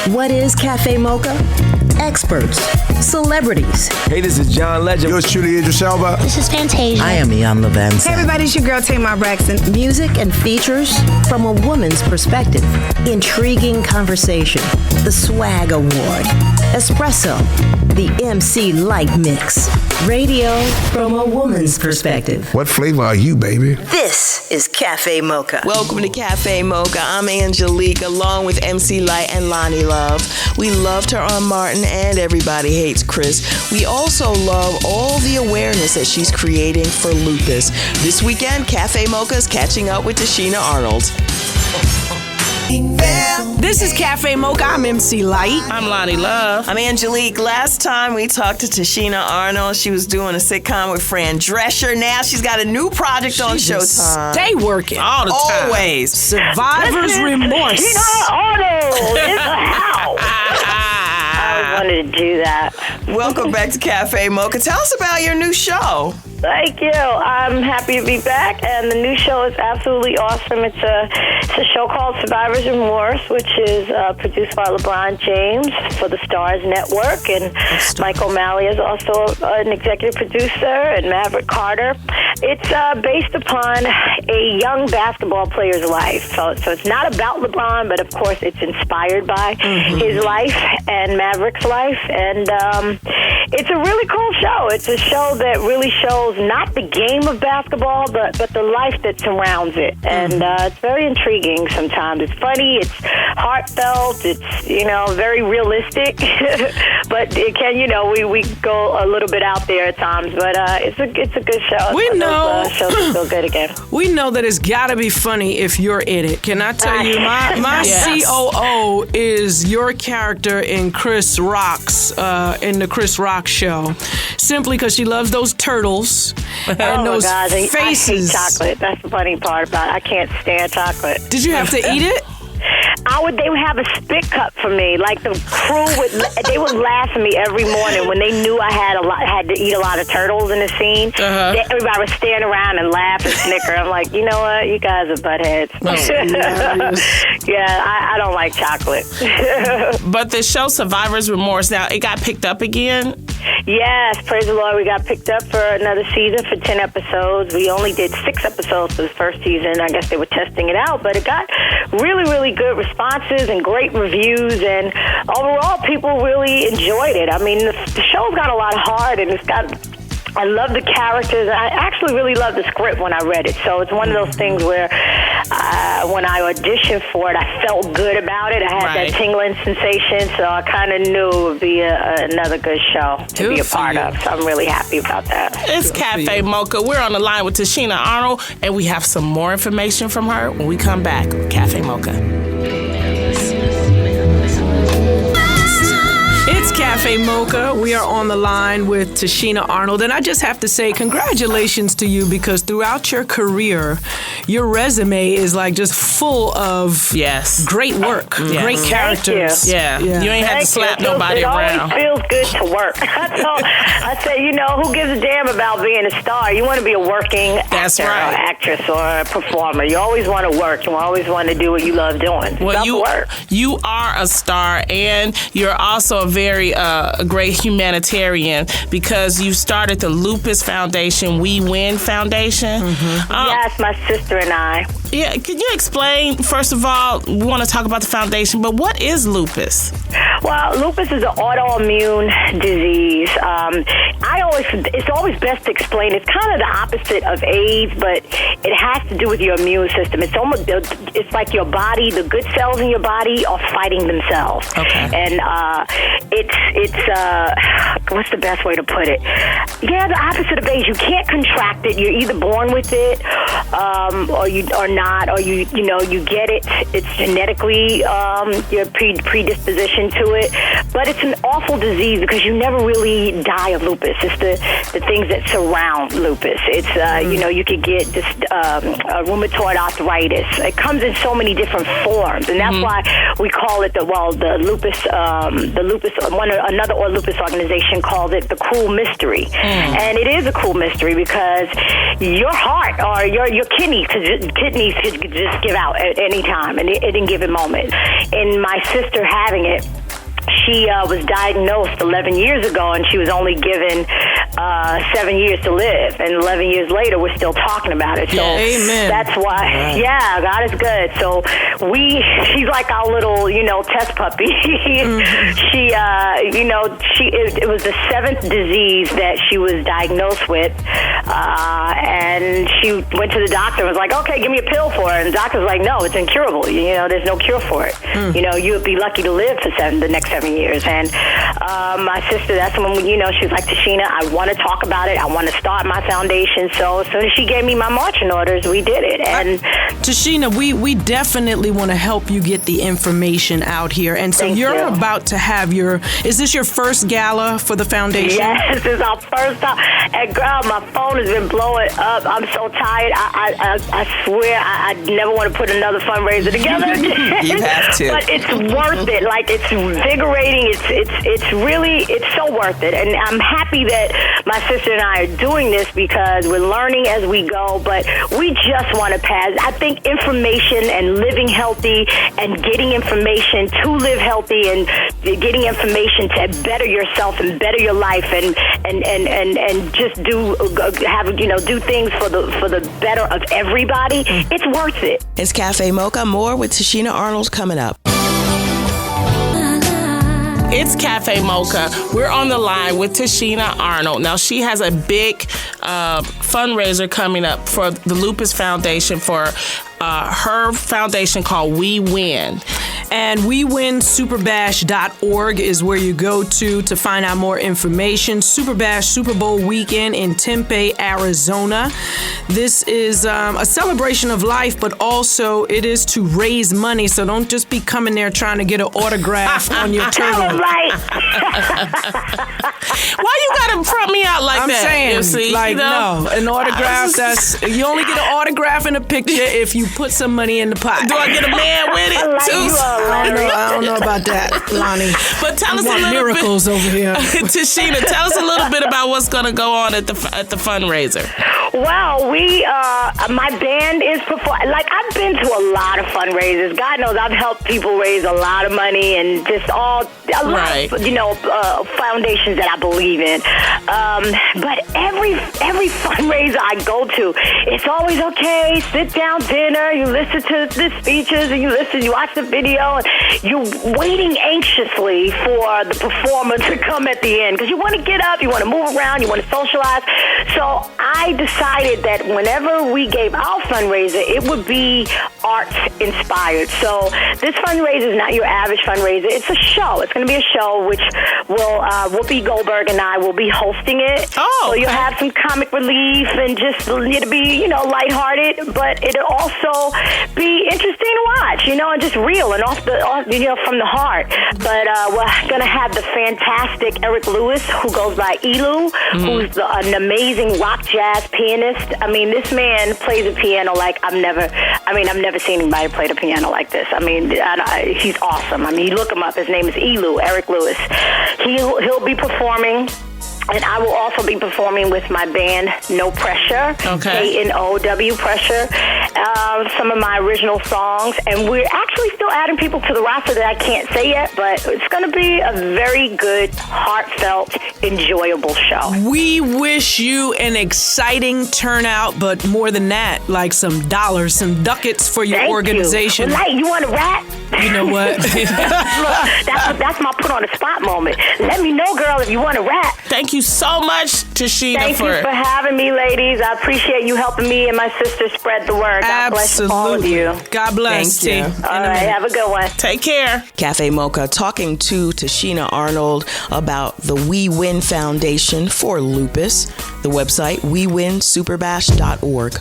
What is Cafe Mocha? Experts, celebrities. Hey, this is John Legend. Yours truly, Idris Elba. This is Fantasia. I am Ian Levinson. Hey everybody, it's your girl Tamar Braxton. Music and features from a woman's perspective. Intriguing conversation. The Swag Award. Espresso. The MC Light Mix. Radio from a woman's perspective. What flavor are you, baby? This is Cafe Mocha. Welcome to Cafe Mocha. I'm Angelique, along with MC Light and Lonnie Love. We loved her on Martin and Everybody Hates Chris. We also love all the awareness that she's creating for lupus. This weekend, Cafe Mocha is catching up with Tichina Arnold. This is Cafe Mocha. I'm MC Light. I'm Lonnie Love. I'm Angelique. Last time we talked to Tichina Arnold, she was doing a sitcom with Fran Drescher. Now she's got a new project on Showtime. Stay working. All the time. Always. Survivor's Remorse. Tichina Arnold in the house. I wanted to do that. Welcome back to Cafe Mocha. Tell us about your new show. Thank you. I'm happy to be back, and the new show is absolutely awesome. It's a show called Survivor's Remorse, which is produced by Lebron James for the Starz network, and Mike O'Malley is also an executive producer, and Maverick Carter. It's based upon a young basketball player's life. So it's not about LeBron, but of course it's inspired by his life and Maverick's life, and it's a really cool show. It's a show that really shows not the game of basketball, but the life that surrounds it. And it's very intriguing sometimes. It's funny, it's heartfelt, it's, very realistic. But it can, we go a little bit out there at times, but it's a good show. We know. Those shows feel good again. We know that it's got to be funny if you're in it. Can I tell you, my Yes. COO is your character in Chris Rock's, in the Chris Rock show, simply because she loves those turtles and those faces. I hate chocolate. That's the funny part about it. I can't stand chocolate. Did you have to eat it? They would have a spit cup for me. Like the crew they would laugh at me every morning when they knew I had to eat a lot of turtles in the scene. Everybody would stand around and laugh and snicker. I'm like, you know what? You guys are buttheads. Yeah, I don't like chocolate. But the show Survivor's Remorse, now it got picked up again? Yes, praise the Lord. We got picked up for another season for 10 episodes. We only did 6 episodes for the first season. I guess they were testing it out, but it got really, really good responses and great reviews, and overall people really enjoyed it. I mean, the show's got a lot of heart, and I love the characters. I actually really loved the script when I read it. So it's one of those things where when I auditioned for it, I felt good about it. I had that tingling sensation, so I kind of knew it would be another good show to be a part of. So I'm really happy about that. It's Cafe Mocha. We're on the line with Tichina Arnold, and we have some more information from her when we come back. Cafe Mocha. It's Cafe Mocha. We are on the line with Tichina Arnold. And I just have to say congratulations to you, because throughout your career, your resume is like just full of great work, great characters. You. You ain't have to slap nobody around. It always feels good to work. I say, who gives a damn about being a star? You want to be a working actor or actress or a performer. You always want to work. You always want to do what you love doing. Well, you are a star, and you're also a very great humanitarian, because you started the Lupus Foundation, We Win Foundation. Yes, my sister and I. Yeah, can you explain, first of all, we want to talk about the foundation, but what is lupus? Well, lupus is an autoimmune disease. It's always best to explain. It's kind of the opposite of AIDS, but it has to do with your immune system. It's like your body, the good cells in your body are fighting themselves. Okay. And it's what's the best way to put it? Yeah, the opposite of AIDS. You can't contract it. You're either born with it, or you are not, or you get it. It's genetically your predisposition to it. But it's an awful disease because you never really die of lupus. It's the things that surround lupus. It's you could get this rheumatoid arthritis. It comes in so many different forms, and that's why we call it the lupus. Another lupus organization calls it the cruel mystery, and it is a cool mystery because your heart or your kidneys could just give out at any time, at any given moment. And my sister having it, she was diagnosed 11 years ago, and she was only given 7 years to live. And 11 years later, we're still talking about it. So Amen. that's why, God is good. So she's like our little, test puppy. She, it was the 7th disease that she was diagnosed with. And she went to the doctor and was like, okay, give me a pill for it. And the doctor was like, no, it's incurable. There's no cure for it. You would be lucky to live for the next 7 years. And my sister, that's when, she was like, Tichina, I want to talk about it. I want to start my foundation. So as soon as she gave me my marching orders, we did it. And Tichina, we definitely want to help you get the information out here. And so you're about to have is this your first gala for the foundation? Yes, this is our first time. And girl, my phone has been blowing up. I'm so tired. I swear I never want to put another fundraiser together. You have to. But it's worth it. Like, it's invigorating. It's so worth it. And I'm happy that my sister and I are doing this because we're learning as we go, but we just want to pass. I think information and living healthy and getting information to live healthy and getting information to better yourself and better your life and just do things for the better of everybody. It's worth it. It's Cafe Mocha. More with Tichina Arnold coming up. It's Cafe Mocha. We're on the line with Tichina Arnold. Now, she has a big fundraiser coming up for the Lupus Foundation for her foundation called We Win. And WeWinSuperbash.org is where you go to find out more information. Superbash Super Bowl weekend in Tempe, Arizona. This is a celebration of life, but also it is to raise money. So don't just be coming there trying to get an autograph on your turtle. Right. Why you gotta front me out like I'm that? saying, no, an autograph. You only get an autograph in a picture if you put some money in the pot. Do I get a man with it too? I don't know about that, Lonnie. But tell us a little miracles bit, over here. Tichina, tell us a little bit about what's going to go on at the fundraiser. Well, my band is performing. Like, I've been to a lot of fundraisers. God knows I've helped people raise a lot of money and just a lot of, foundations that I believe in. But every fundraiser I go to, it's always okay. Sit down dinner. You listen to the speeches and you watch the video, and you're waiting anxiously for the performer to come at the end because you want to get up, you want to move around, you want to socialize. So I decided that whenever we gave our fundraiser, it would be arts inspired. So this fundraiser is not your average fundraiser. It's a show. It's going to be a show which will Whoopi Goldberg and I will be hosting it. So you'll have some comic relief and just it'll be lighthearted, but it'll also be interesting to watch, and just real and from the heart. But we're going to have the fantastic Eric Lewis, who goes by Elu, who's an amazing rock jazz pianist. I mean, this man plays a piano like I've never seen anybody play the piano like this. I mean, he's awesome. I mean, you look him up. His name is Elu, Eric Lewis. He'll be performing. And I will also be performing with my band, No Pressure, K-N-O-W Pressure, some of my original songs. And we're actually still adding people to the roster that I can't say yet, but it's going to be a very good, heartfelt, enjoyable show. We wish you an exciting turnout, but more than that, like some dollars, some ducats for your organization. Well, you want to rap? You know what? That's my put on the spot moment. Let me know, girl, if you want to rap. Thank you so much, Tichina. Thank you for having me, ladies. I appreciate you helping me and my sister spread the word. God bless all of you. God bless. Thank you. All right, have a good one. Take care. Cafe Mocha talking to Tichina Arnold about the We Win Foundation for Lupus. The website, WeWinSuperbash.org.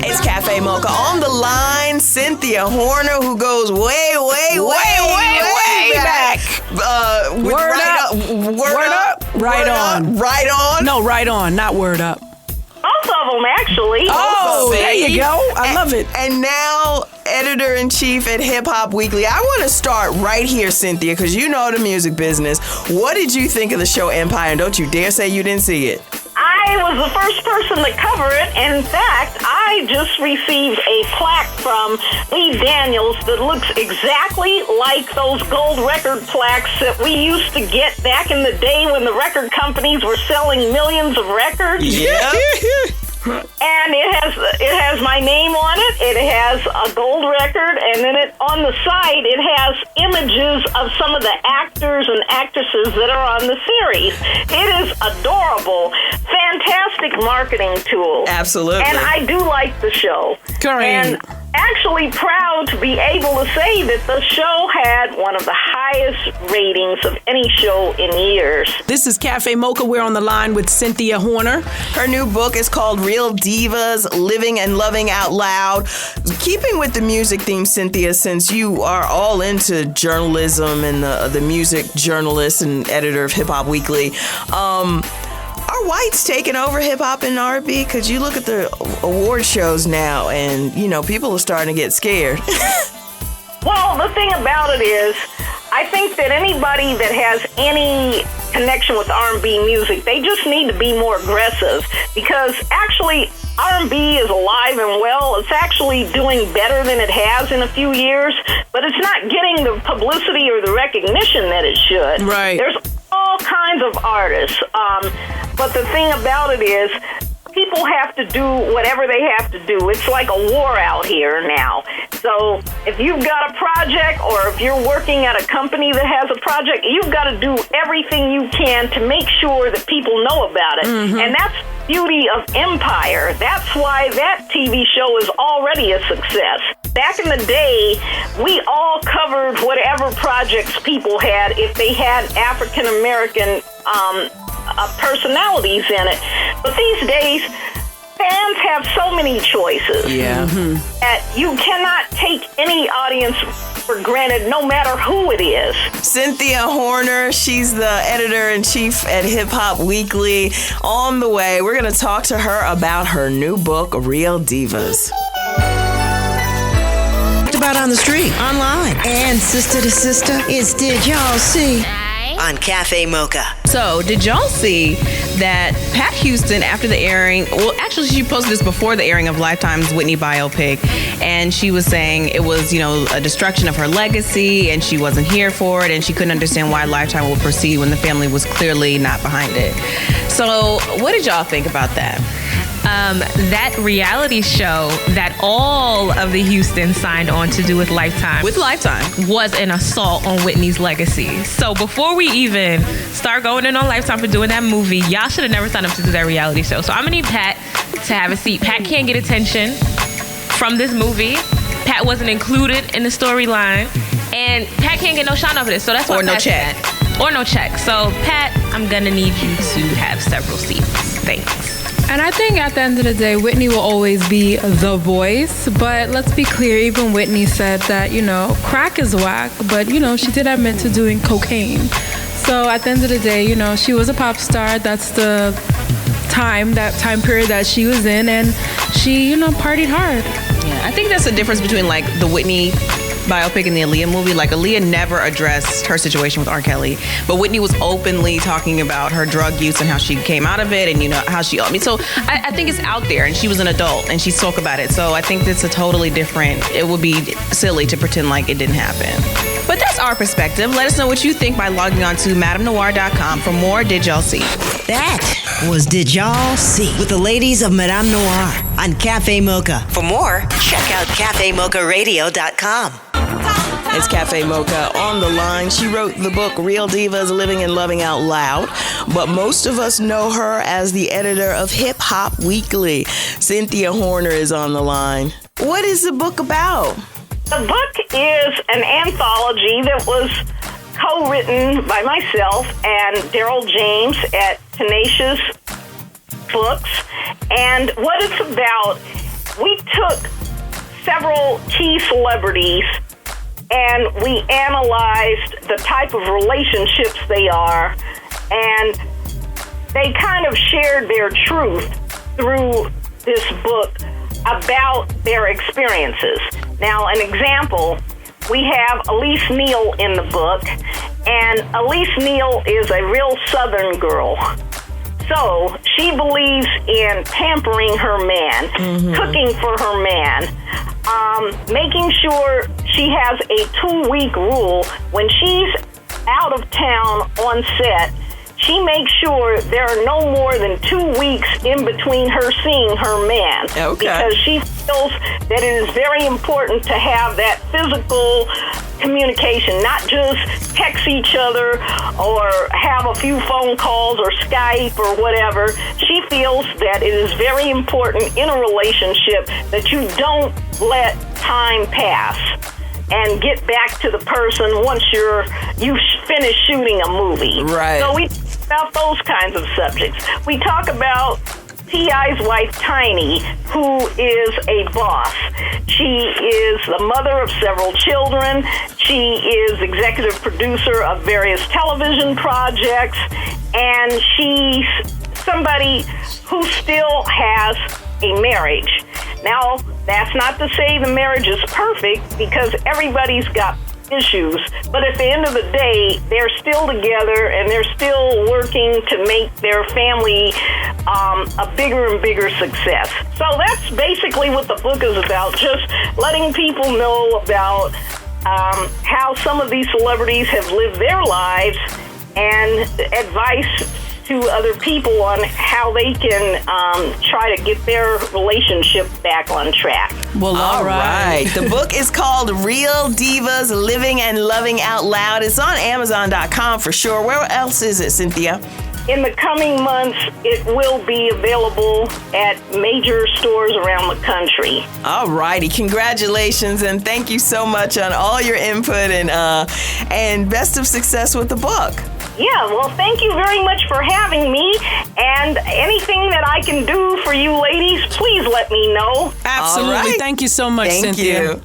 It's Cafe Mocha. On the line, Cynthia Horner, who goes way back. Word up. Right on. No, right on, not word up. Both of them, actually. Oh, there you go. I love it. And now, editor-in-chief at Hip Hop Weekly. I want to start right here, Cynthia, because you know the music business. What did you think of the show Empire? And don't you dare say you didn't see it. I I was the first person to cover it. And in fact, I just received a plaque from Lee Daniels that looks exactly like those gold record plaques that we used to get back in the day when the record companies were selling millions of records. Yeah. And it has my name on it. It has a gold record, and then on the side it has images of some of the actors and actresses that are on the series. It is adorable, fantastic marketing tool. Absolutely. And I do like the show. Correct. And actually proud to be able to say that the show had one of the highest ratings of any show in years. This is Cafe Mocha. We're on the line with Cynthia Horner. Her new book is called Real Divas, Living and Loving Out Loud. Keeping with the music theme, Cynthia, since you are all into journalism and the music journalist and editor of Hip Hop Weekly, are whites taking over hip hop and R&B? Because you look at the award shows now, and people are starting to get scared. Well, the thing about it is, I think that anybody that has any connection with R&B music, they just need to be more aggressive, because actually R&B is alive and well. It's actually doing better than it has in a few years, but it's not getting the publicity or the recognition that it should. Right. There's all kinds of artists, but the thing about it is, people have to do whatever they have to do. It's like a war out here now. So if you've got a project, or if you're working at a company that has a project, you've got to do everything you can to make sure that people know about it. Mm-hmm. And that's the beauty of Empire. That's why that TV show is already a success. Back in the day, we all covered whatever projects people had if they had African American personalities in it. But these days, fans have so many choices. Yeah. That you cannot take any audience for granted, no matter who it is. Cynthia Horner, she's the editor-in-chief at Hip Hop Weekly. On the way, we're going to talk to her about her new book, Real Divas. About on the street, online, and sister to sister. It's Did Y'all See? On Cafe Mocha. So, did y'all see that Pat Houston, after the airing, well, actually, she posted this before the airing of Lifetime's Whitney biopic, and she was saying it was, a destruction of her legacy, and she wasn't here for it, and she couldn't understand why Lifetime would proceed when the family was clearly not behind it. So, what did y'all think about that? That reality show that all of the Houstons signed on to do with Lifetime was an assault on Whitney's legacy. So before we even start going in on Lifetime for doing that movie, y'all should have never signed up to do that reality show. So I'm gonna need Pat to have a seat. Pat can't get attention from this movie. Pat wasn't included in the storyline, and Pat can't get no shine off of this. So that's why no check. Or no check. So Pat, I'm gonna need you to have several seats. Thanks. And I think at the end of the day, Whitney will always be the voice. But let's be clear, even Whitney said that, crack is whack. But, she did admit to doing cocaine. So at the end of the day, she was a pop star. That's the that time period that she was in. And she, partied hard. Yeah, I think that's the difference between, the Whitney biopic and the Aaliyah movie. Aaliyah never addressed her situation with R. Kelly, but Whitney was openly talking about her drug use and how she came out of it, and how she. So I think it's out there, and she was an adult, and she spoke about it. So I think it's a totally different. It would be silly to pretend like it didn't happen. But that's our perspective. Let us know what you think by logging on to MadameNoir.com for more Did Y'all See? That was Did Y'all See? With the ladies of Madame Noir on Cafe Mocha. For more, check out CafeMochaRadio.com. It's Cafe Mocha on the line. She wrote the book Real Divas, Living and Loving Out Loud, but most of us know her as the editor of Hip Hop Weekly. Cynthia Horner is on the line. What is the book about? The book is an anthology that was co-written by myself and Daryl James at Tenacious Books. And what it's about, we took several key celebrities and we analyzed the type of relationships they are, and they kind of shared their truth through this book about their experiences. Now, an example, we have Elise Neal in the book, and Elise Neal is a real Southern girl. So she believes in pampering her man, cooking for her man, making sure she has a 2-week rule. When she's out of town on set, she makes sure there are no more than 2 weeks in between her seeing her man. Okay. Because she feels that it is very important to have that physical communication, not just text each other or have a few phone calls or Skype or whatever. She feels that it is very important in a relationship that you don't let time pass and get back to the person once you finish shooting a movie. Right. So we talk about those kinds of subjects. We talk about T.I.'s wife, Tiny, who is a boss. She is the mother of several children. She is executive producer of various television projects. And she's somebody who still has a marriage. Now, that's not to say the marriage is perfect, because everybody's got issues, but at the end of the day, they're still together and they're still working to make their family a bigger and bigger success. So that's basically what the book is about, just letting people know about how some of these celebrities have lived their lives and advice to other people on how they can try to get their relationship back on track. Well, all right. The book is called Real Divas Living and Loving Out Loud. It's on Amazon.com for sure. Where else is it, Cynthia? In the coming months, it will be available at major stores around the country. All righty. Congratulations, and thank you so much on all your input, and best of success with the book. Yeah, well, thank you very much for having me, and anything that I can do for you ladies, please let me know. Absolutely. All right. Thank you so much, Thank Cynthia. you.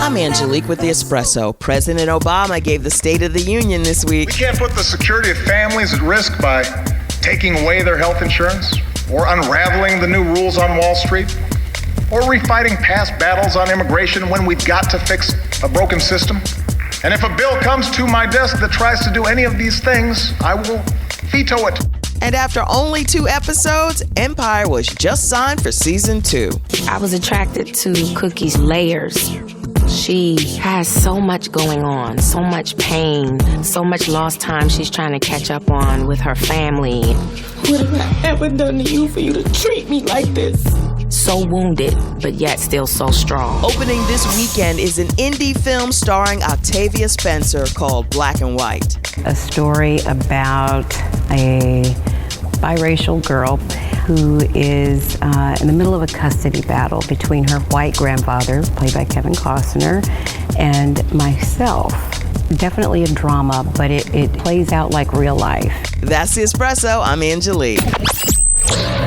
I'm Angelique with the Espresso. President Obama gave the State of the Union this week. We can't put the security of families at risk by taking away their health insurance, or unraveling the new rules on Wall Street, or refighting past battles on immigration when we've got to fix a broken system. And if a bill comes to my desk that tries to do any of these things, I will veto it. And after only 2 episodes, Empire was just signed for season 2. I was attracted to Cookie's layers. She has so much going on, so much pain, so much lost time she's trying to catch up on with her family. What have I ever done to you for you to treat me like this? So wounded, but yet still so strong. Opening this weekend is an indie film starring Octavia Spencer called Black and White. A story about a biracial girl who is in the middle of a custody battle between her white grandfather, played by Kevin Costner, and myself. Definitely a drama, but it plays out like real life. That's the Espresso. I'm Angelique.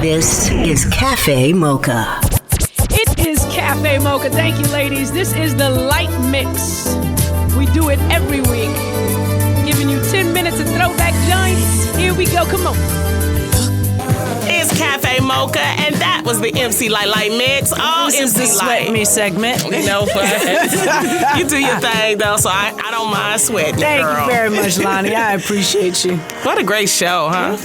This is Cafe Mocha. It is Cafe Mocha. Thank you, ladies. This is the Light Mix. We do it every week. Giving you 10 minutes of throwback joints. Here we go. Come on. It's Cafe Mocha, and that was the MC Light Mix. All This is the MC Sweat Light. Me segment. You know, but you do your thing, though, so I don't mind sweating, Thank girl. you very much, Lonnie. I appreciate you. What a great show, huh?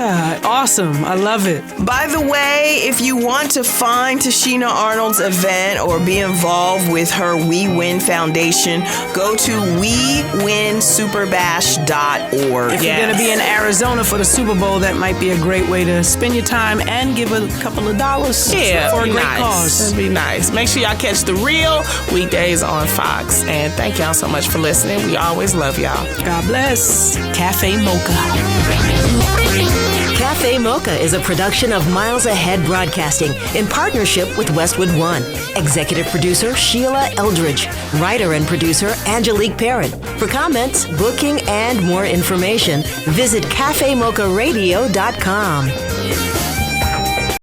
Awesome. I love it. By the way, if you want to find Tichina Arnold's event or be involved with her We Win Foundation, go to wewinsuperbash.org. If you're going to be in Arizona for the Super Bowl, that might be a great way to spend your time and give a couple of dollars Yeah, for a be great nice. cause. It'd be nice. Make sure y'all catch The Real weekdays on Fox. And thank y'all so much for listening. We always love y'all. God bless. Cafe Mocha. Cafe Mocha is a production of Miles Ahead Broadcasting in partnership with Westwood One. Executive producer Sheila Eldridge. Writer and producer Angelique Perrin. For comments, booking, and more information, visit cafemocharadio.com.